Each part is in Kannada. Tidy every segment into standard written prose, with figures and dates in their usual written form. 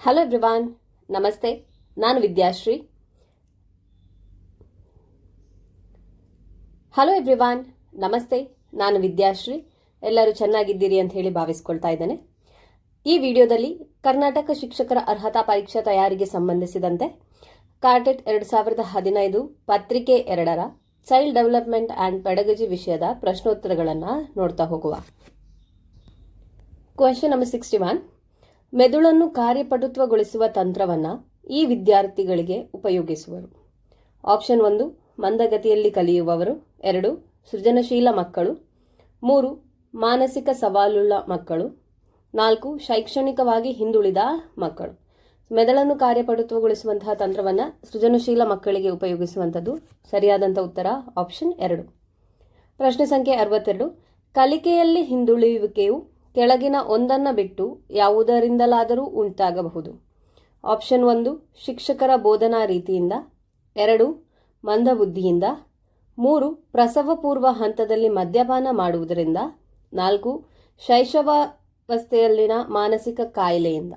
ಹಲೋ ಎವ್ರಿವಾನ್, ನಮಸ್ತೆ. ನಾನು ವಿದ್ಯಾಶ್ರೀ. ಎಲ್ಲರೂ ಚೆನ್ನಾಗಿದ್ದೀರಿ ಅಂತ ಹೇಳಿ ಭಾವಿಸ್ಕೊಳ್ತಾ ಇದ್ದೇನೆ. ಈ ವಿಡಿಯೋದಲ್ಲಿ ಕರ್ನಾಟಕ ಶಿಕ್ಷಕರ ಅರ್ಹತಾ ಪರೀಕ್ಷಾ ತಯಾರಿಗೆ ಸಂಬಂಧಿಸಿದಂತೆ ಕಾರ್ಟೆಟ್ 2015 ಪತ್ರಿಕೆ 2ರ ಚೈಲ್ಡ್ ಡೆವಲಪ್ಮೆಂಟ್ ಆ್ಯಂಡ್ ಪೆಡಗಜಿ ವಿಷಯದ ಪ್ರಶ್ನೋತ್ತರಗಳನ್ನು ನೋಡ್ತಾ ಹೋಗುವ. Question number 61. ಮೆದುಳನ್ನು ಕಾರ್ಯಪಟುತ್ವಗೊಳಿಸುವ ತಂತ್ರವನ್ನು ಈ ವಿದ್ಯಾರ್ಥಿಗಳಿಗೆ ಉಪಯೋಗಿಸುವರು. ಆಪ್ಷನ್ 1 ಮಂದಗತಿಯಲ್ಲಿ ಕಲಿಯುವವರು, 2 ಸೃಜನಶೀಲ ಮಕ್ಕಳು, 3 ಮಾನಸಿಕ ಸವಾಲುಳ್ಳ ಮಕ್ಕಳು, 4 ಶೈಕ್ಷಣಿಕವಾಗಿ ಹಿಂದುಳಿದ ಮಕ್ಕಳು. ಮೆದುಳನ್ನು ಕಾರ್ಯಪಟುತ್ವಗೊಳಿಸುವಂತಹ ತಂತ್ರವನ್ನು ಸೃಜನಶೀಲ ಮಕ್ಕಳಿಗೆ ಉಪಯೋಗಿಸುವಂಥದ್ದು. ಸರಿಯಾದಂಥ ಉತ್ತರ ಆಪ್ಷನ್ 2. ಪ್ರಶ್ನೆ ಸಂಖ್ಯೆ 62. ಕಲಿಕೆಯಲ್ಲಿ ಹಿಂದುಳಿಯುವಿಕೆಯು ಕೆಳಗಿನ ಒಂದನ್ನು ಬಿಟ್ಟು ಯಾವುದರಿಂದಲಾದರೂ ಉಂಟಾಗಬಹುದು. ಆಪ್ಷನ್ 1 ಶಿಕ್ಷಕರ ಬೋಧನಾ ರೀತಿಯಿಂದ, 2 ಮಂದಬುದ್ಧಿಯಿಂದ, 3 ಪ್ರಸವಪೂರ್ವ ಹಂತದಲ್ಲಿ ಮದ್ಯಪಾನ ಮಾಡುವುದರಿಂದ, 4 ಶೈಶವಾವಸ್ಥೆಯಲ್ಲಿನ ಮಾನಸಿಕ ಕಾಯಿಲೆಯಿಂದ.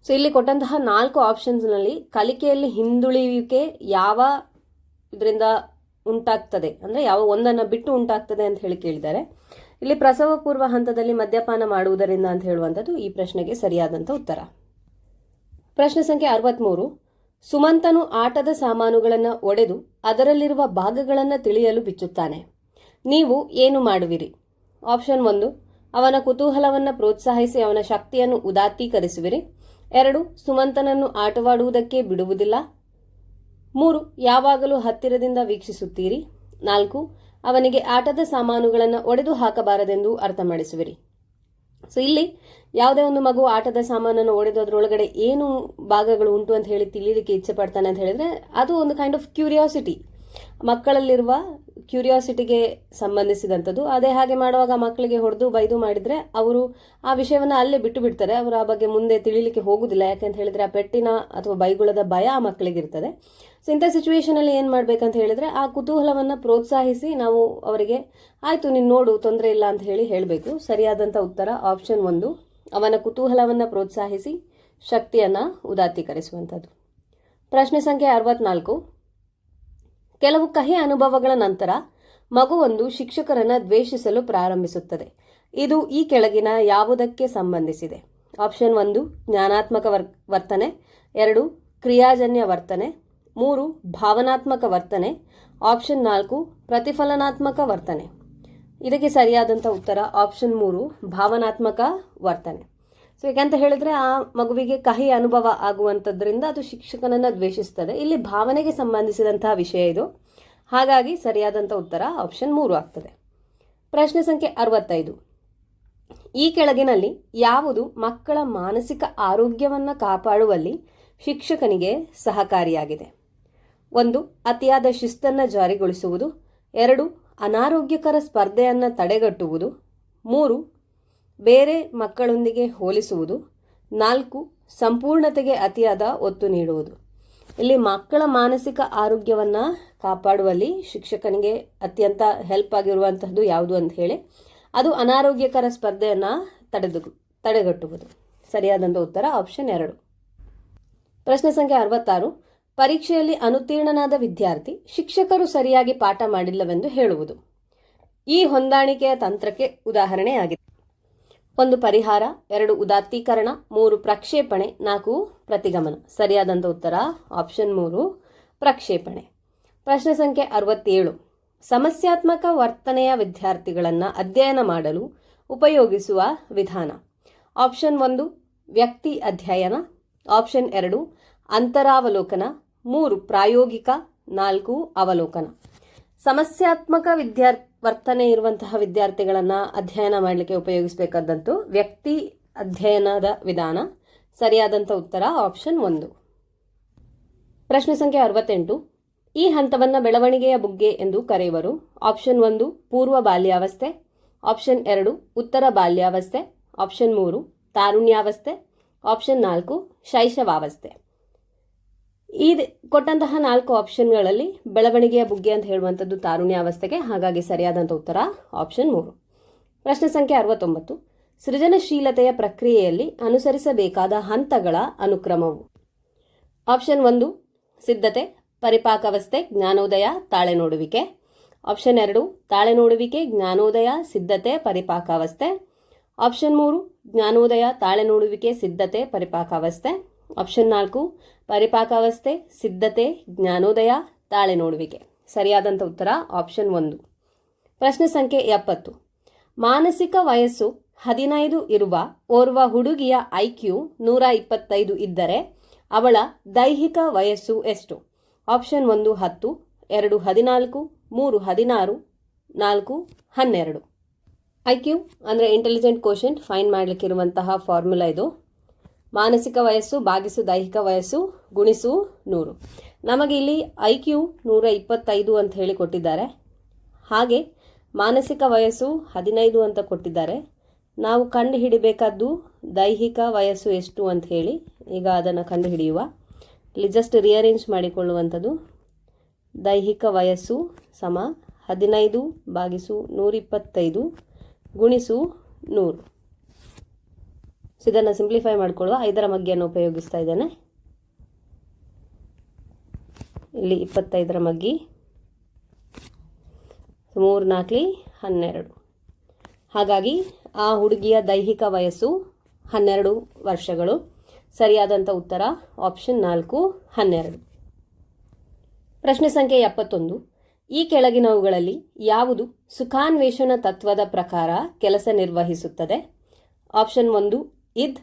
ಸೊ ಇಲ್ಲಿ ಕೊಟ್ಟಂತಹ 4 ಆಪ್ಷನ್ಸ್ನಲ್ಲಿ ಕಲಿಕೆಯಲ್ಲಿ ಹಿಂದುಳಿಯುವಿಕೆ ಯಾವ ಇದರಿಂದ ಉಂಟಾಗ್ತದೆ ಅಂದರೆ ಯಾವ ಒಂದನ್ನು ಬಿಟ್ಟು ಉಂಟಾಗ್ತದೆ ಅಂತ ಹೇಳಿ ಕೇಳಿದ್ದಾರೆ. ಇಲ್ಲಿ ಪ್ರಸವ ಪೂರ್ವ ಹಂತದಲ್ಲಿ ಮದ್ಯಪಾನ ಮಾಡುವುದರಿಂದ ಅಂತ ಹೇಳುವಂಥದ್ದು ಈ ಪ್ರಶ್ನೆಗೆ ಸರಿಯಾದಂಥ ಉತ್ತರ. ಪ್ರಶ್ನೆ ಸಂಖ್ಯೆ 63. ಸುಮಂತನು ಆಟದ ಸಾಮಾನುಗಳನ್ನು ಒಡೆದು ಅದರಲ್ಲಿರುವ ಭಾಗಗಳನ್ನು ತಿಳಿಯಲು ಬಿಚ್ಚುತ್ತಾನೆ. ನೀವು ಏನು ಮಾಡುವಿರಿ? ಆಪ್ಷನ್ 1 ಅವನ ಕುತೂಹಲವನ್ನು ಪ್ರೋತ್ಸಾಹಿಸಿ ಅವನ ಶಕ್ತಿಯನ್ನು ಉದಾತ್ತೀಕರಿಸುವಿರಿ, 2 ಸುಮಂತನನ್ನು ಆಟವಾಡುವುದಕ್ಕೆ ಬಿಡುವುದಿಲ್ಲ, 3 ಯಾವಾಗಲೂ ಹತ್ತಿರದಿಂದ ವೀಕ್ಷಿಸುತ್ತೀರಿ, 4 ಅವನಿಗೆ ಆಟದ ಸಾಮಾನುಗಳನ್ನು ಒಡೆದು ಹಾಕಬಾರದೆಂದು ಅರ್ಥ ಮಾಡಿಸುವಿರಿ. ಸೊ ಇಲ್ಲಿ ಯಾವುದೇ ಒಂದು ಮಗು ಆಟದ ಸಾಮಾನನ್ನು ಒಡೆದು ಅದರೊಳಗಡೆ ಏನು ಭಾಗಗಳು ಉಂಟು ಅಂತ ಹೇಳಿ ತಿಳಿಲಿಕ್ಕೆ ಇಚ್ಛೆ ಪಡ್ತಾನೆ ಅಂತ ಹೇಳಿದ್ರೆ ಅದು ಒಂದು ಕೈಂಡ್ ಆಫ್ ಕ್ಯೂರಿಯಾಸಿಟಿ, ಮಕ್ಕಳಲ್ಲಿರುವ ಕ್ಯೂರಿಯಾಸಿಟಿಗೆ ಸಂಬಂಧಿಸಿದಂಥದ್ದು. ಅದೇ ಹಾಗೆ ಮಾಡುವಾಗ ಮಕ್ಕಳಿಗೆ ಹೊಡೆದು ಬೈದು ಮಾಡಿದರೆ ಅವರು ಆ ವಿಷಯವನ್ನು ಅಲ್ಲೇ ಬಿಟ್ಟು ಬಿಡ್ತಾರೆ. ಅವರು ಆ ಬಗ್ಗೆ ಮುಂದೆ ತಿಳಿಲಿಕ್ಕೆ ಹೋಗುದಿಲ್ಲ. ಯಾಕೆಂತ ಹೇಳಿದ್ರೆ ಆ ಪೆಟ್ಟಿನ ಅಥವಾ ಬೈಗುಳದ ಭಯ ಆ ಮಕ್ಕಳಿಗೆ ಇರ್ತದೆ. ಸೊ ಇಂಥ ಸಿಚುವೇಶನಲ್ಲಿ ಏನು ಮಾಡಬೇಕಂತ ಹೇಳಿದ್ರೆ ಆ ಕುತೂಹಲವನ್ನು ಪ್ರೋತ್ಸಾಹಿಸಿ ನಾವು ಅವರಿಗೆ ಆಯಿತು ನೀನು ನೋಡು ತೊಂದರೆ ಇಲ್ಲ ಅಂತ ಹೇಳಿ ಹೇಳಬೇಕು. ಸರಿಯಾದಂಥ ಉತ್ತರ ಆಪ್ಷನ್ 1 ಅವನ ಕುತೂಹಲವನ್ನು ಪ್ರೋತ್ಸಾಹಿಸಿ ಶಕ್ತಿಯನ್ನು ಉದಾತ್ತೀಕರಿಸುವಂಥದ್ದು. ಪ್ರಶ್ನೆ ಸಂಖ್ಯೆ 64. ಕೆಲವು ಕಹಿ ಅನುಭವಗಳ ನಂತರ ಮಗುವೊಂದು ಶಿಕ್ಷಕರನ್ನು ದ್ವೇಷಿಸಲು ಪ್ರಾರಂಭಿಸುತ್ತದೆ. ಇದು ಈ ಕೆಳಗಿನ ಯಾವುದಕ್ಕೆ ಸಂಬಂಧಿಸಿದೆ? ಆಪ್ಷನ್ 1 ಜ್ಞಾನಾತ್ಮಕ ವರ್ತನೆ, 2 ಕ್ರಿಯಾಜನ್ಯ ವರ್ತನೆ, 3 ಭಾವನಾತ್ಮಕ ವರ್ತನೆ, ಆಪ್ಷನ್ 4 ಪ್ರತಿಫಲನಾತ್ಮಕ ವರ್ತನೆ. ಇದಕ್ಕೆ ಸರಿಯಾದಂಥ ಉತ್ತರ ಆಪ್ಷನ್ 3 ಭಾವನಾತ್ಮಕ ವರ್ತನೆ. ಸೊ ಯಾಕಂತ ಹೇಳಿದ್ರೆ ಆ ಮಗುವಿಗೆ ಕಹಿ ಅನುಭವ ಆಗುವಂಥದ್ರಿಂದ ಅದು ಶಿಕ್ಷಕನನ್ನು ದ್ವೇಷಿಸ್ತದೆ. ಇಲ್ಲಿ ಭಾವನೆಗೆ ಸಂಬಂಧಿಸಿದಂತಹ ವಿಷಯ ಇದು. ಹಾಗಾಗಿ ಸರಿಯಾದಂಥ ಉತ್ತರ ಆಪ್ಷನ್ 3 ಆಗ್ತದೆ. ಪ್ರಶ್ನೆ ಸಂಖ್ಯೆ 65. ಈ ಕೆಳಗಿನಲ್ಲಿ ಯಾವುದು ಮಕ್ಕಳ ಮಾನಸಿಕ ಆರೋಗ್ಯವನ್ನು ಕಾಪಾಡುವಲ್ಲಿ ಶಿಕ್ಷಕನಿಗೆ ಸಹಕಾರಿಯಾಗಿದೆ? 1 ಅತಿಯಾದ ಶಿಸ್ತನ್ನು ಜಾರಿಗೊಳಿಸುವುದು, 2 ಅನಾರೋಗ್ಯಕರ ಸ್ಪರ್ಧೆಯನ್ನು ತಡೆಗಟ್ಟುವುದು, 3 ಬೇರೆ ಮಕ್ಕಳೊಂದಿಗೆ ಹೋಲಿಸುವುದು, 4 ಸಂಪೂರ್ಣತೆಗೆ ಅತಿಯಾದ ಒತ್ತು ನೀಡುವುದು. ಇಲ್ಲಿ ಮಕ್ಕಳ ಮಾನಸಿಕ ಆರೋಗ್ಯವನ್ನು ಕಾಪಾಡುವಲ್ಲಿ ಶಿಕ್ಷಕನಿಗೆ ಅತ್ಯಂತ ಹೆಲ್ಪ್ ಆಗಿರುವಂತಹದ್ದು ಯಾವುದು ಅಂತ ಹೇಳಿ ಅದು ಅನಾರೋಗ್ಯಕರ ಸ್ಪರ್ಧೆಯನ್ನು ತಡೆಗಟ್ಟುವುದು. ಸರಿಯಾದಂಥ ಉತ್ತರ ಆಪ್ಷನ್ 2. ಪ್ರಶ್ನೆ ಸಂಖ್ಯೆ 66. ಪರೀಕ್ಷೆಯಲ್ಲಿ ಅನುತ್ತೀರ್ಣನಾದ ವಿದ್ಯಾರ್ಥಿ ಶಿಕ್ಷಕರು ಸರಿಯಾಗಿ ಪಾಠ ಮಾಡಿಲ್ಲವೆಂದು ಹೇಳುವುದು. ಈ ಹೊಂದಾಣಿಕೆಯ ತಂತ್ರಕ್ಕೆ ಉದಾಹರಣೆಯಾಗಿದೆ. 1 ಪರಿಹಾರ, 2 ಉದಾತ್ತೀಕರಣ, 3 ಪ್ರಕ್ಷೇಪಣೆ, 4 ಪ್ರತಿಗಮನ. ಸರಿಯಾದಂಥ ಉತ್ತರ ಆಪ್ಷನ್ 3 ಪ್ರಕ್ಷೇಪಣೆ. ಪ್ರಶ್ನೆ ಸಂಖ್ಯೆ 67. ಸಮಸ್ಯಾತ್ಮಕ ವರ್ತನೆಯ ವಿದ್ಯಾರ್ಥಿಗಳನ್ನು ಅಧ್ಯಯನ ಮಾಡಲು ಉಪಯೋಗಿಸುವ ವಿಧಾನ. ಆಪ್ಷನ್ 1 ವ್ಯಕ್ತಿ ಅಧ್ಯಯನ, ಆಪ್ಷನ್ 2 ಅಂತರಾವಲೋಕನ, 3 ಪ್ರಾಯೋಗಿಕ, 4 ಅವಲೋಕನ. ಸಮಸ್ಯಾತ್ಮಕ ವರ್ತನೆ ಇರುವಂತಹ ವಿದ್ಯಾರ್ಥಿಗಳನ್ನು ಅಧ್ಯಯನ ಮಾಡಲಿಕ್ಕೆ ಉಪಯೋಗಿಸಬೇಕಾದಂತೂ ವ್ಯಕ್ತಿ ಅಧ್ಯಯನದ ವಿಧಾನ. ಸರಿಯಾದಂಥ ಉತ್ತರ ಆಪ್ಷನ್ 1. ಪ್ರಶ್ನೆ ಸಂಖ್ಯೆ 68. ಈ ಹಂತವನ್ನು ಬೆಳವಣಿಗೆಯ ಬುಗ್ಗೆ ಎಂದು ಕರೆಯುವರು. ಆಪ್ಷನ್ 1 ಪೂರ್ವ ಬಾಲ್ಯಾವಸ್ಥೆ, ಆಪ್ಷನ್ 2 ಉತ್ತರ ಬಾಲ್ಯಾವಸ್ಥೆ, ಆಪ್ಷನ್ 3 ತಾರುಣ್ಯಾವಸ್ಥೆ, ಆಪ್ಷನ್ 4 ಶೈಶವಾವಸ್ಥೆ. ಈ ಕೊಟ್ಟಂತಹ 4 ಆಪ್ಷನ್ಗಳಲ್ಲಿ ಬೆಳವಣಿಗೆಯ ಬುಗ್ಗೆ ಅಂತ ಹೇಳುವಂಥದ್ದು ತಾರುಣ್ಯಾವಸ್ಥೆಗೆ. ಹಾಗಾಗಿ ಸರಿಯಾದಂಥ ಉತ್ತರ ಆಪ್ಷನ್ 3. ಪ್ರಶ್ನೆ ಸಂಖ್ಯೆ 69. ಸೃಜನಶೀಲತೆಯ ಪ್ರಕ್ರಿಯೆಯಲ್ಲಿ ಅನುಸರಿಸಬೇಕಾದ ಹಂತಗಳ ಅನುಕ್ರಮವು. ಆಪ್ಷನ್ 1 ಸಿದ್ಧತೆ, ಪರಿಪಾಕಾವಸ್ಥೆ, ಜ್ಞಾನೋದಯ, ತಾಳೆ ನೋಡುವಿಕೆ. ಆಪ್ಷನ್ 2 ತಾಳೆ ನೋಡುವಿಕೆ, ಜ್ಞಾನೋದಯ, ಸಿದ್ಧತೆ, ಪರಿಪಾಕಾವಸ್ಥೆ. ಆಪ್ಷನ್ 3 ಜ್ಞಾನೋದಯ, ತಾಳೆ ನೋಡುವಿಕೆ, ಸಿದ್ಧತೆ, ಪರಿಪಾಕಾವಸ್ಥೆ. ಆಪ್ಷನ್ 4 ಪರಿಪಾಕಾವಸ್ಥೆ, ಸಿದ್ಧತೆ, ಜ್ಞಾನೋದಯ, ತಾಳೆ ನೋಡುವಿಕೆ. ಸರಿಯಾದಂಥ ಉತ್ತರ ಆಪ್ಷನ್ 1. ಪ್ರಶ್ನೆ ಸಂಖ್ಯೆ 70. ಮಾನಸಿಕ ವಯಸ್ಸು 15 ಇರುವ ಓರ್ವ ಹುಡುಗಿಯ IQ 125 ಇದ್ದರೆ ಅವಳ ದೈಹಿಕ ವಯಸ್ಸು ಎಷ್ಟು? ಆಪ್ಷನ್ 1 10, 2 14, 3 16, 4 12. IQ ಅಂದರೆ ಇಂಟೆಲಿಜೆಂಟ್ ಕೋಶೆಂಟ್ ಫೈಂಡ್ ಮಾಡಲಿಕ್ಕಿರುವಂತಹ ಫಾರ್ಮುಲಾ ಇದು. ಮಾನಸಿಕ ವಯಸ್ಸು ಭಾಗಿಸು ದೈಹಿಕ ವಯಸ್ಸು ಗುಣಿಸು 100. ನಮಗೆ ಇಲ್ಲಿ IQ 125 ಅಂತ ಹೇಳಿ ಕೊಟ್ಟಿದ್ದಾರೆ. ಹಾಗೆ ಮಾನಸಿಕ ವಯಸ್ಸು 15 ಅಂತ ಕೊಟ್ಟಿದ್ದಾರೆ. ನಾವು ಕಂಡು ಹಿಡಿಬೇಕಾದ್ದು ದೈಹಿಕ ವಯಸ್ಸು ಎಷ್ಟು ಅಂತ ಹೇಳಿ. ಈಗ ಅದನ್ನು ಕಂಡು ಹಿಡಿಯುವ. ಇಲ್ಲಿ ಜಸ್ಟ್ ರಿಅರೇಂಜ್ ಮಾಡಿಕೊಳ್ಳುವಂಥದ್ದು. ದೈಹಿಕ ವಯಸ್ಸು ಸಮ 15 ಭಾಗಿಸು 125 ಗುಣಿಸು 100. ಇದನ್ನು ಸಿಂಪ್ಲಿಫೈ ಮಾಡಿಕೊಳ್ಳುವ. 5ರ ಮಗ್ಗಿಯನ್ನು ಉಪಯೋಗಿಸ್ತಾ ಇದ್ದೇನೆ. ಇಲ್ಲಿ 25ರ ಮಗ್ಗಿ 3 4 12. ಹಾಗಾಗಿ ಆ ಹುಡುಗಿಯ ದೈಹಿಕ ವಯಸ್ಸು 12 ವರ್ಷಗಳು. ಸರಿಯಾದಂಥ ಉತ್ತರ ಆಪ್ಷನ್ 4 12. ಪ್ರಶ್ನೆ ಸಂಖ್ಯೆ 71. ಈ ಕೆಳಗಿನವುಗಳಲ್ಲಿ ಯಾವುದು ಸುಖಾನ್ವೇಷಣ ತತ್ವದ ಪ್ರಕಾರ ಕೆಲಸ ನಿರ್ವಹಿಸುತ್ತದೆ? ಆಪ್ಷನ್ 1 ಇದ್,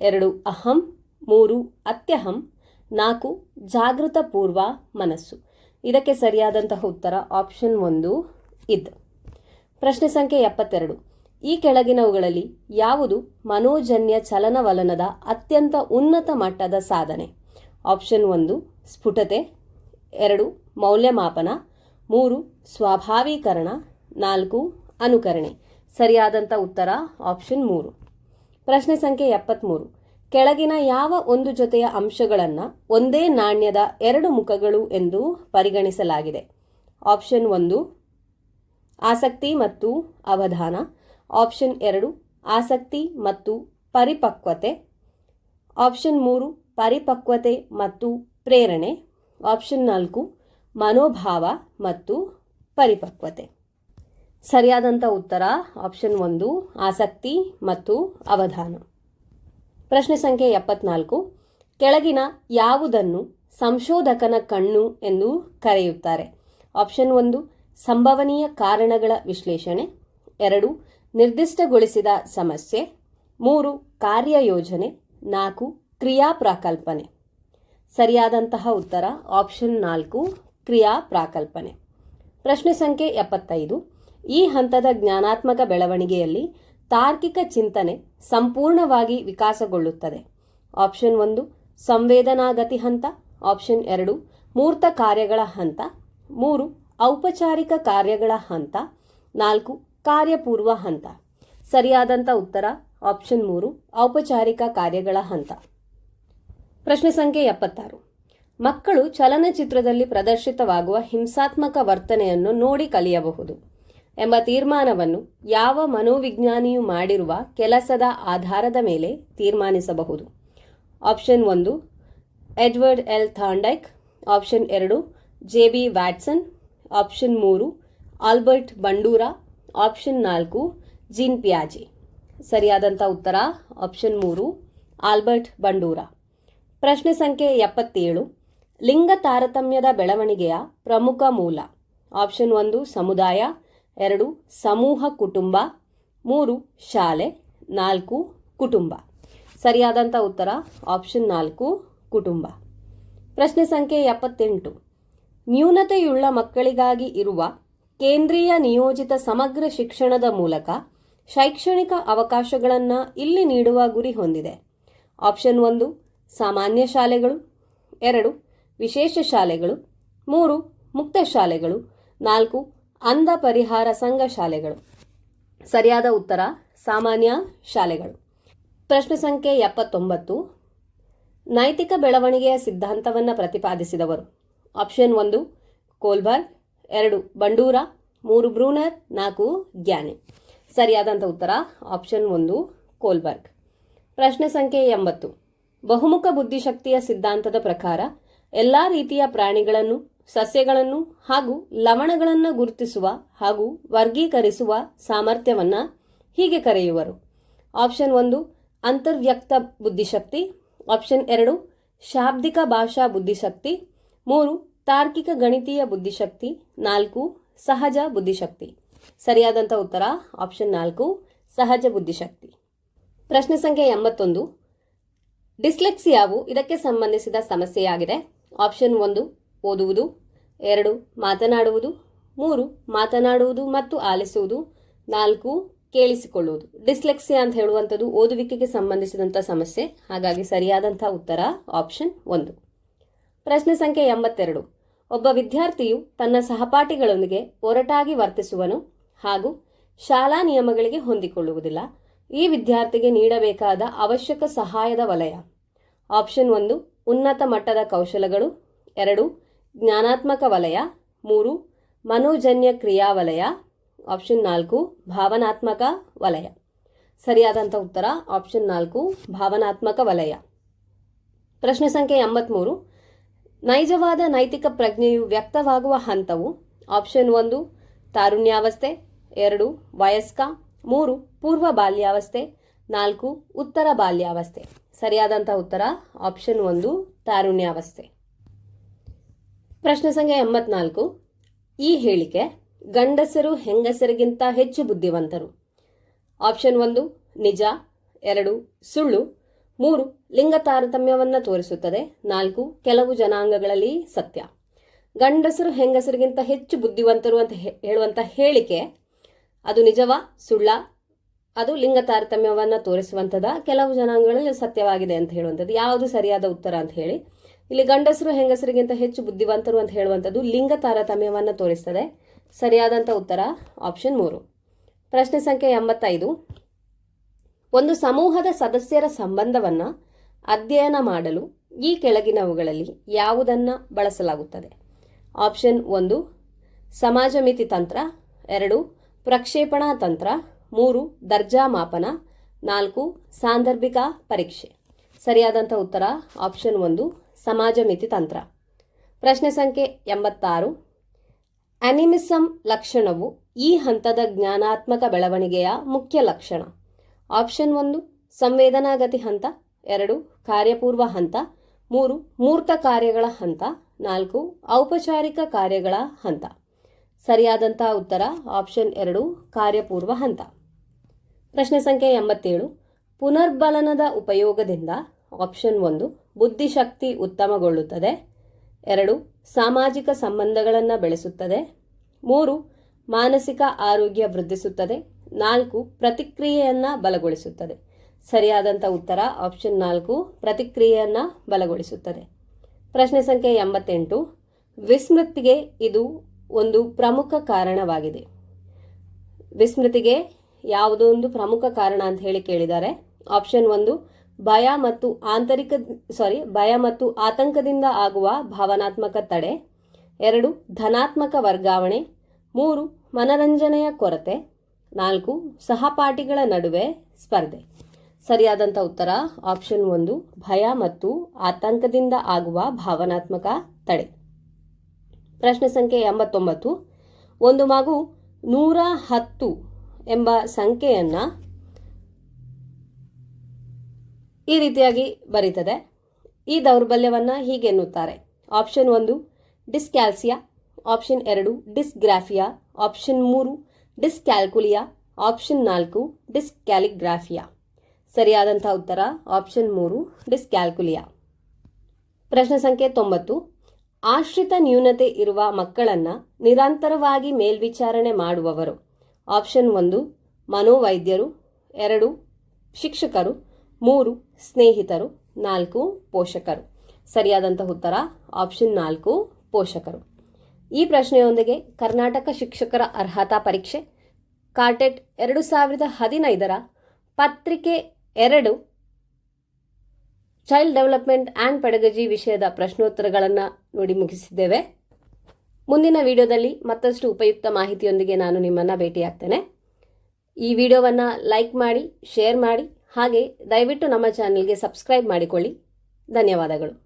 2 ಅಹಂ, 3 ಅತ್ಯಹಂ, 4 ಜಾಗೃತ ಪೂರ್ವ ಮನಸ್ಸು. ಇದಕ್ಕೆ ಸರಿಯಾದಂತಹ ಉತ್ತರ ಆಪ್ಷನ್ 1 ಇದ್. ಪ್ರಶ್ನೆ ಸಂಖ್ಯೆ 72. ಈ ಕೆಳಗಿನವುಗಳಲ್ಲಿ ಯಾವುದು ಮನೋಜನ್ಯ ಚಲನವಲನದ ಅತ್ಯಂತ ಉನ್ನತ ಮಟ್ಟದ ಸಾಧನೆ? ಆಪ್ಷನ್ 1 ಸ್ಫುಟತೆ, 2 ಮೌಲ್ಯಮಾಪನ, 3 ಸ್ವಾಭಾವೀಕರಣ, 4 ಅನುಕರಣೆ. ಸರಿಯಾದಂಥ ಉತ್ತರ ಆಪ್ಷನ್ 3. ಪ್ರಶ್ನೆ ಸಂಖ್ಯೆ 73. ಕೆಳಗಿನ ಯಾವ ಒಂದು ಜೊತೆಯ ಅಂಶಗಳನ್ನು ಒಂದೇ ನಾಣ್ಯದ 2 ಮುಖಗಳು ಎಂದು ಪರಿಗಣಿಸಲಾಗಿದೆ? ಆಪ್ಷನ್ 1 ಆಸಕ್ತಿ ಮತ್ತು ಅವಧಾನ, ಆಪ್ಷನ್ 2 ಆಸಕ್ತಿ ಮತ್ತು ಪರಿಪಕ್ವತೆ, ಆಪ್ಷನ್ 3 ಪರಿಪಕ್ವತೆ ಮತ್ತು ಪ್ರೇರಣೆ, ಆಪ್ಷನ್ 4 ಮನೋಭಾವ ಮತ್ತು ಪರಿಪಕ್ವತೆ. ಸರಿಯಾದಂಥ ಉತ್ತರ ಆಪ್ಷನ್ 1 ಆಸಕ್ತಿ ಮತ್ತು ಅವಧಾನ. ಪ್ರಶ್ನೆ ಸಂಖ್ಯೆ 74. ಕೆಳಗಿನ ಯಾವುದನ್ನು ಸಂಶೋಧಕನ ಕಣ್ಣು ಎಂದು ಕರೆಯುತ್ತಾರೆ? ಆಪ್ಷನ್ 1 ಸಂಭವನೀಯ ಕಾರಣಗಳ ವಿಶ್ಲೇಷಣೆ, 2 ನಿರ್ದಿಷ್ಟಗೊಳಿಸಿದ ಸಮಸ್ಯೆ, 3 ಕಾರ್ಯಯೋಜನೆ, 4 ಕ್ರಿಯಾ ಪ್ರಾಕಲ್ಪನೆ. ಸರಿಯಾದಂತಹ ಉತ್ತರ ಆಪ್ಷನ್ 4 ಕ್ರಿಯಾ ಪ್ರಾಕಲ್ಪನೆ. ಪ್ರಶ್ನೆ ಸಂಖ್ಯೆ 75. ಈ ಹಂತದ ಜ್ಞಾನಾತ್ಮಕ ಬೆಳವಣಿಗೆಯಲ್ಲಿ ತಾರ್ಕಿಕ ಚಿಂತನೆ ಸಂಪೂರ್ಣವಾಗಿ ವಿಕಾಸಗೊಳ್ಳುತ್ತದೆ. ಆಪ್ಷನ್ 1 ಸಂವೇದನಾಗತಿ ಹಂತ, ಆಪ್ಷನ್ 2 ಮೂರ್ತ ಕಾರ್ಯಗಳ ಹಂತ, 3 ಔಪಚಾರಿಕ ಕಾರ್ಯಗಳ ಹಂತ, 4 ಕಾರ್ಯಪೂರ್ವ ಹಂತ. ಸರಿಯಾದಂಥ ಉತ್ತರ ಆಪ್ಷನ್ 3 ಔಪಚಾರಿಕ ಕಾರ್ಯಗಳ ಹಂತ. ಪ್ರಶ್ನೆ ಸಂಖ್ಯೆ 76. ಮಕ್ಕಳು ಚಲನಚಿತ್ರದಲ್ಲಿ ಪ್ರದರ್ಶಿತವಾಗುವ ಹಿಂಸಾತ್ಮಕ ವರ್ತನೆಯನ್ನು ನೋಡಿ ಕಲಿಯಬಹುದು ಎಂಬ ತೀರ್ಮಾನವನ್ನು ಯಾವ ಮನೋವಿಜ್ಞಾನಿಯು ಮಾಡಿರುವ ಕೆಲಸದ ಆಧಾರದ ಮೇಲೆ ತೀರ್ಮಾನಿಸಬಹುದು? Option 1 Edward L Thorndike, option 2 JB Watson, option 3 Albert Bandura, option 4 Jean ಪಿಯಾಜೆ. ಸರಿಯಾದಂಥ ಉತ್ತರ ಆಪ್ಷನ್ 3 ಆಲ್ಬರ್ಟ್ ಬಂಡೂರಾ. ಪ್ರಶ್ನೆ ಸಂಖ್ಯೆ 77. ಲಿಂಗ ತಾರತಮ್ಯದ ಬೆಳವಣಿಗೆಯ ಪ್ರಮುಖ ಮೂಲ? ಆಪ್ಷನ್ 1 ಸಮುದಾಯ, 2 ಸಮೂಹ ಕುಟುಂಬ, 3 ಶಾಲೆ, 4 ಕುಟುಂಬ. ಸರಿಯಾದಂಥ ಉತ್ತರ ಆಪ್ಷನ್ 4 ಕುಟುಂಬ. ಪ್ರಶ್ನೆ ಸಂಖ್ಯೆ 78. ನ್ಯೂನತೆಯುಳ್ಳ ಮಕ್ಕಳಿಗಾಗಿ ಇರುವ ಕೇಂದ್ರೀಯ ನಿಯೋಜಿತ ಸಮಗ್ರ ಶಿಕ್ಷಣದ ಮೂಲಕ ಶೈಕ್ಷಣಿಕ ಅವಕಾಶಗಳನ್ನು ಇಲ್ಲಿ ನೀಡುವ ಗುರಿ ಹೊಂದಿದೆ. ಆಪ್ಷನ್ 1 ಸಾಮಾನ್ಯ ಶಾಲೆಗಳು, 2 ವಿಶೇಷ ಶಾಲೆಗಳು, 3 ಮುಕ್ತ ಶಾಲೆಗಳು, 4 ಅಂಧ ಪರಿಹಾರ ಸಂಘ ಶಾಲೆಗಳು. ಸರಿಯಾದ ಉತ್ತರ ಸಾಮಾನ್ಯ ಶಾಲೆಗಳು. ಪ್ರಶ್ನೆ ಸಂಖ್ಯೆ 79. ನೈತಿಕ ಬೆಳವಣಿಗೆಯ ಸಿದ್ಧಾಂತವನ್ನು ಪ್ರತಿಪಾದಿಸಿದವರು? Option 1 Kohlberg, 2 Bandura, 3 Bruner, 4 Gagne. ಸರಿಯಾದಂಥ ಉತ್ತರ ಆಪ್ಷನ್ 1 ಕೋಲ್ಬರ್ಗ್. ಪ್ರಶ್ನೆ ಸಂಖ್ಯೆ 80. ಬಹುಮುಖ ಬುದ್ಧಿಶಕ್ತಿಯ ಸಿದ್ಧಾಂತದ ಪ್ರಕಾರ ಎಲ್ಲ ರೀತಿಯ ಪ್ರಾಣಿಗಳನ್ನು, ಸಸ್ಯಗಳನ್ನು ಹಾಗೂ ಲವಣಗಳನ್ನು ಗುರುತಿಸುವ ಹಾಗೂ ವರ್ಗೀಕರಿಸುವ ಸಾಮರ್ಥ್ಯವನ್ನು ಹೀಗೆ ಕರೆಯುವರು. ಆಪ್ಷನ್ 1 ಅಂತರ್ವ್ಯಕ್ತ ಬುದ್ಧಿಶಕ್ತಿ, ಆಪ್ಷನ್ 2 ಶಾಬ್ದಿಕ ಭಾಷಾ ಬುದ್ಧಿಶಕ್ತಿ, 3 ತಾರ್ಕಿಕ ಗಣಿತೀಯ ಬುದ್ಧಿಶಕ್ತಿ, 4 ಸಹಜ ಬುದ್ಧಿಶಕ್ತಿ. ಸರಿಯಾದಂಥ ಉತ್ತರ ಆಪ್ಷನ್ 4 ಸಹಜ ಬುದ್ಧಿಶಕ್ತಿ. ಪ್ರಶ್ನೆ ಸಂಖ್ಯೆ 81. ಡಿಸ್ಲೆಕ್ಸಿಯಾವು ಇದಕ್ಕೆ ಸಂಬಂಧಿಸಿದ ಸಮಸ್ಯೆಯಾಗಿದೆ. ಆಪ್ಷನ್ 1 ಓದುವುದು, 2 ಮಾತನಾಡುವುದು, 3 ಮಾತನಾಡುವುದು ಮತ್ತು ಆಲಿಸುವುದು, 4 ಕೇಳಿಸಿಕೊಳ್ಳುವುದು. ಡಿಸ್ಲೆಕ್ಸಿಯಾ ಅಂತ ಹೇಳುವಂಥದ್ದು ಓದುವಿಕೆಗೆ ಸಂಬಂಧಿಸಿದಂಥ ಸಮಸ್ಯೆ, ಹಾಗಾಗಿ ಸರಿಯಾದಂಥ ಉತ್ತರ ಆಪ್ಷನ್ 1. ಪ್ರಶ್ನೆ ಸಂಖ್ಯೆ 82. ಒಬ್ಬ ವಿದ್ಯಾರ್ಥಿಯು ತನ್ನ ಸಹಪಾಠಿಗಳೊಂದಿಗೆ ಒರಟಾಗಿ ವರ್ತಿಸುವನು ಹಾಗೂ ಶಾಲಾ ನಿಯಮಗಳಿಗೆ ಹೊಂದಿಕೊಳ್ಳುವುದಿಲ್ಲ. ಈ ವಿದ್ಯಾರ್ಥಿಗೆ ನೀಡಬೇಕಾದ ಅವಶ್ಯಕ ಸಹಾಯದ ವಲಯ. ಆಪ್ಷನ್ 1 ಉನ್ನತ ಮಟ್ಟದ ಕೌಶಲಗಳು, 2 ಜ್ಞಾನಾತ್ಮಕ ವಲಯ, 3 ಮನೋಜನ್ಯ ಕ್ರಿಯಾ ವಲಯ, ಆಪ್ಷನ್ 4 ಭಾವನಾತ್ಮಕ ವಲಯ. ಸರಿಯಾದಂಥ ಉತ್ತರ ಆಪ್ಷನ್ 4 ಭಾವನಾತ್ಮಕ ವಲಯ. ಪ್ರಶ್ನೆ ಸಂಖ್ಯೆ 83. ನೈಜವಾದ ನೈತಿಕ ಪ್ರಜ್ಞೆಯು ವ್ಯಕ್ತವಾಗುವ ಹಂತವು. ಆಪ್ಷನ್ 1 ತಾರುಣ್ಯಾವಸ್ಥೆ, 2 ವಯಸ್ಕ, 3 ಪೂರ್ವ ಬಾಲ್ಯಾವಸ್ಥೆ, 4 ಉತ್ತರ ಬಾಲ್ಯಾವಸ್ಥೆ. ಸರಿಯಾದಂಥ ಉತ್ತರ ಆಪ್ಷನ್ 1 ತಾರುಣ್ಯಾವಸ್ಥೆ. ಪ್ರಶ್ನೆ ಸಂಖ್ಯೆ 84. ಈ ಹೇಳಿಕೆ ಗಂಡಸರು ಹೆಂಗಸರಿಗಿಂತ ಹೆಚ್ಚು ಬುದ್ಧಿವಂತರು. ಆಪ್ಷನ್ 1 ನಿಜ, 2 ಸುಳ್ಳು, 3 ಲಿಂಗ ತಾರತಮ್ಯವನ್ನು ತೋರಿಸುತ್ತದೆ, 4 ಕೆಲವು ಜನಾಂಗಗಳಲ್ಲಿ ಸತ್ಯ. ಗಂಡಸರು ಹೆಂಗಸರಿಗಿಂತ ಹೆಚ್ಚು ಬುದ್ಧಿವಂತರು ಅಂತ ಹೇಳುವಂಥ ಹೇಳಿಕೆ ಅದು ನಿಜವಾ, ಸುಳ್ಳ, ಅದು ಲಿಂಗ ತಾರತಮ್ಯವನ್ನು ತೋರಿಸುವಂಥದ್ದು ಕೆಲವು ಜನಾಂಗಗಳಲ್ಲಿ ಸತ್ಯವಾಗಿದೆ ಅಂತ ಹೇಳುವಂಥದ್ದು. ಯಾವುದು ಸರಿಯಾದ ಉತ್ತರ ಅಂತ ಹೇಳಿ. ಇಲ್ಲಿ ಗಂಡಸರು ಹೆಂಗಸರಿಗಿಂತ ಹೆಚ್ಚು ಬುದ್ಧಿವಂತರು ಅಂತ ಹೇಳುವಂಥದ್ದು ಲಿಂಗ ತಾರತಮ್ಯವನ್ನು ತೋರಿಸ್ತದೆ. ಸರಿಯಾದಂಥ ಉತ್ತರ ಆಪ್ಷನ್ 3. ಪ್ರಶ್ನೆ ಸಂಖ್ಯೆ 85. ಒಂದು ಸಮೂಹದ ಸದಸ್ಯರ ಸಂಬಂಧವನ್ನು ಅಧ್ಯಯನ ಮಾಡಲು ಈ ಕೆಳಗಿನವುಗಳಲ್ಲಿ ಯಾವುದನ್ನು ಬಳಸಲಾಗುತ್ತದೆ. ಆಪ್ಷನ್ 1 ಸಮಾಜ ಮಿತಿ ತಂತ್ರ, 2 ಪ್ರಕ್ಷೇಪಣಾ ತಂತ್ರ, 3 ದರ್ಜಾ ಮಾಪನ, 4 ಸಾಂದರ್ಭಿಕ ಪರೀಕ್ಷೆ. ಸರಿಯಾದಂಥ ಉತ್ತರ ಆಪ್ಷನ್ 1 ಸಮಾಜ ಮಿತಿ ತಂತ್ರ. ಪ್ರಶ್ನೆ ಸಂಖ್ಯೆ 86. ಅನಿಮಿಸಮ್ ಲಕ್ಷಣವು ಈ ಹಂತದ ಜ್ಞಾನಾತ್ಮಕ ಬೆಳವಣಿಗೆಯ ಮುಖ್ಯ ಲಕ್ಷಣ. ಆಪ್ಷನ್ 1 ಸಂವೇದನಾಗತಿ ಹಂತ, 2 ಕಾರ್ಯಪೂರ್ವ ಹಂತ, 3 ಮೂರ್ತ ಕಾರ್ಯಗಳ ಹಂತ, 4 ಔಪಚಾರಿಕ ಕಾರ್ಯಗಳ ಹಂತ. ಸರಿಯಾದಂಥ ಉತ್ತರ ಆಪ್ಷನ್ 2 ಕಾರ್ಯಪೂರ್ವ ಹಂತ. ಪ್ರಶ್ನೆ ಸಂಖ್ಯೆ 87. ಪುನರ್ಬಲನದ ಉಪಯೋಗದಿಂದ ಆಪ್ಷನ್ 1 ಬುದ್ಧಿಶಕ್ತಿ ಉತ್ತಮಗೊಳ್ಳುತ್ತದೆ, 2 ಸಾಮಾಜಿಕ ಸಂಬಂಧಗಳನ್ನು ಬೆಳೆಸುತ್ತದೆ, 3 ಮಾನಸಿಕ ಆರೋಗ್ಯ ವೃದ್ಧಿಸುತ್ತದೆ, 4 ಪ್ರತಿಕ್ರಿಯೆಯನ್ನು ಬಲಗೊಳಿಸುತ್ತದೆ. ಸರಿಯಾದಂಥ ಉತ್ತರ ಆಪ್ಷನ್ 4 ಪ್ರತಿಕ್ರಿಯೆಯನ್ನು ಬಲಗೊಳಿಸುತ್ತದೆ. ಪ್ರಶ್ನೆ ಸಂಖ್ಯೆ 88. ವಿಸ್ಮೃತಿಗೆ ಇದು ಒಂದು ಪ್ರಮುಖ ಕಾರಣವಾಗಿದೆ. ವಿಸ್ಮೃತಿಗೆ ಯಾವುದೋ ಒಂದು ಪ್ರಮುಖ ಕಾರಣ ಅಂತ ಹೇಳಿ ಕೇಳಿದ್ದಾರೆ. ಆಪ್ಷನ್ 1 ಭಯ ಮತ್ತು ಆತಂಕದಿಂದ ಆಗುವ ಭಾವನಾತ್ಮಕ ತಡೆ, 2 ಧನಾತ್ಮಕ ವರ್ಗಾವಣೆ, 3 ಮನರಂಜನೆಯ ಕೊರತೆ, 4 ಸಹಪಾಠಿಗಳ ನಡುವೆ ಸ್ಪರ್ಧೆ. ಸರಿಯಾದಂಥ ಉತ್ತರ ಆಪ್ಷನ್ 1 ಭಯ ಮತ್ತು ಆತಂಕದಿಂದ ಆಗುವ ಭಾವನಾತ್ಮಕ ತಡೆ. ಪ್ರಶ್ನೆ ಸಂಖ್ಯೆ 89. ಒಂದು ಮಗು 110 ಎಂಬ ಸಂಖ್ಯೆಯನ್ನು ಈ ರೀತಿಯಾಗಿ ಬರೀತದೆ. ಈ ದೌರ್ಬಲ್ಯವನ್ನು ಹೀಗೆ ಎನ್ನುತ್ತಾರೆ. ಆಪ್ಷನ್ 1 ಡಿಸ್ಕ್ಯಾಲ್ಸಿಯಾ, option 2 dysgraphia, option 3 dyscalculia, option 4 dyscalligraphia. ಸರಿಯಾದಂಥ ಉತ್ತರ ಆಪ್ಷನ್ 3 ಡಿಸ್ಕ್ಯಾಲ್ಕುಲಿಯಾ. ಪ್ರಶ್ನೆ ಸಂಖ್ಯೆ 90. ಆಶ್ರಿತ ನ್ಯೂನತೆ ಇರುವ ಮಕ್ಕಳನ್ನು ನಿರಂತರವಾಗಿ ಮೇಲ್ವಿಚಾರಣೆ ಮಾಡುವವರು. ಆಪ್ಷನ್ 1 ಮನೋವೈದ್ಯರು, 2 ಶಿಕ್ಷಕರು, 3 ಸ್ನೇಹಿತರು, 4 ಪೋಷಕರು. ಸರಿಯಾದಂಥ ಉತ್ತರ ಆಪ್ಷನ್ 4 ಪೋಷಕರು. ಈ ಪ್ರಶ್ನೆಯೊಂದಿಗೆ ಕರ್ನಾಟಕ ಶಿಕ್ಷಕರ ಅರ್ಹತಾ ಪರೀಕ್ಷೆ ಕಾರ್ಟೆಟ್ 2015 ಪತ್ರಿಕೆ 2 ಚೈಲ್ಡ್ ಡೆವಲಪ್ಮೆಂಟ್ ಆ್ಯಂಡ್ ಪೆಡಗಜಿ ವಿಷಯದ ಪ್ರಶ್ನೋತ್ತರಗಳನ್ನು ನೋಡಿ ಮುಗಿಸಿದ್ದೇವೆ. ಮುಂದಿನ ವಿಡಿಯೋದಲ್ಲಿ ಮತ್ತಷ್ಟು ಉಪಯುಕ್ತ ಮಾಹಿತಿಯೊಂದಿಗೆ ನಾನು ನಿಮ್ಮನ್ನು ಭೇಟಿಯಾಗ್ತೇನೆ. ಈ ವಿಡಿಯೋವನ್ನು ಲೈಕ್ ಮಾಡಿ, ಶೇರ್ ಮಾಡಿ, ಹಾಗೆ ದಯವಿಟ್ಟು ನಮ್ಮ ಚಾನಲ್ಗೆ ಸಬ್ಸ್ಕ್ರೈಬ್ ಮಾಡಿಕೊಳ್ಳಿ. ಧನ್ಯವಾದಗಳು.